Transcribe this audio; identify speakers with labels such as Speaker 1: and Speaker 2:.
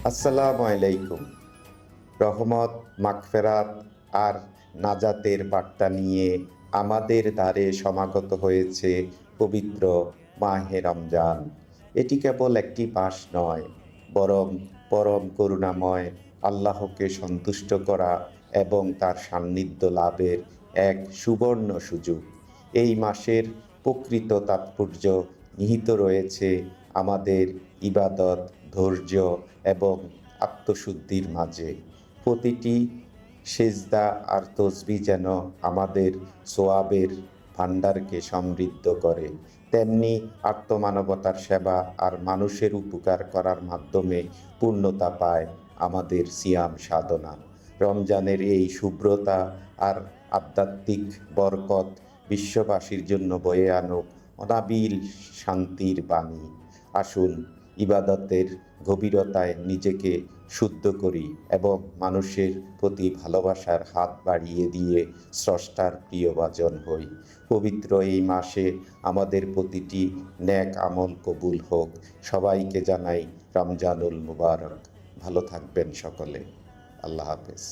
Speaker 1: আসসালামু আলাইকুম। রহমত, মাগফেরাত আর নাজাতের বার্তা নিয়ে আমাদের দ্বারে সমাগত হয়েছে পবিত্র মাহে রমজান। এটি কেবল একটি মাস নয়, বরং পরম করুণাময় আল্লাহকে সন্তুষ্ট করা এবং তার সান্নিধ্য লাভের এক সুবর্ণ সুযোগ। এই মাসের প্রকৃত তাৎপর্য নিহিত রয়েছে আমাদের ইবাদত, ধৈর্য এবং আত্মশুদ্ধির মাঝে। প্রতিটি সেজদা আর তসবিহ যেন আমাদের সোয়াবের ভাণ্ডারকে সমৃদ্ধ করে, তেমনি আত্মমানবতার সেবা আর মানুষের উপকার করার মাধ্যমে পূর্ণতা পায় আমাদের সিয়াম সাধনা। রমজানের এই শুভ্রতা আর আধ্যাত্মিক বরকত বিশ্ববাসীর জন্য বয়ে আনুক অনাবিল শান্তির বাণী। আসুন ইবাদতের গভীরতায় নিজেকে শুদ্ধ করি এবং মানুষের প্রতি ভালোবাসার হাত বাড়িয়ে দিয়ে স্রষ্টার প্রিয়ভাজন হই। পবিত্র এই মাসে আমাদের প্রতিটি নেক আমল কবুল হোক। সবাইকে জানাই রমজানুল মুবারক। ভালো থাকবেন সকলে। আল্লাহ হাফেজ।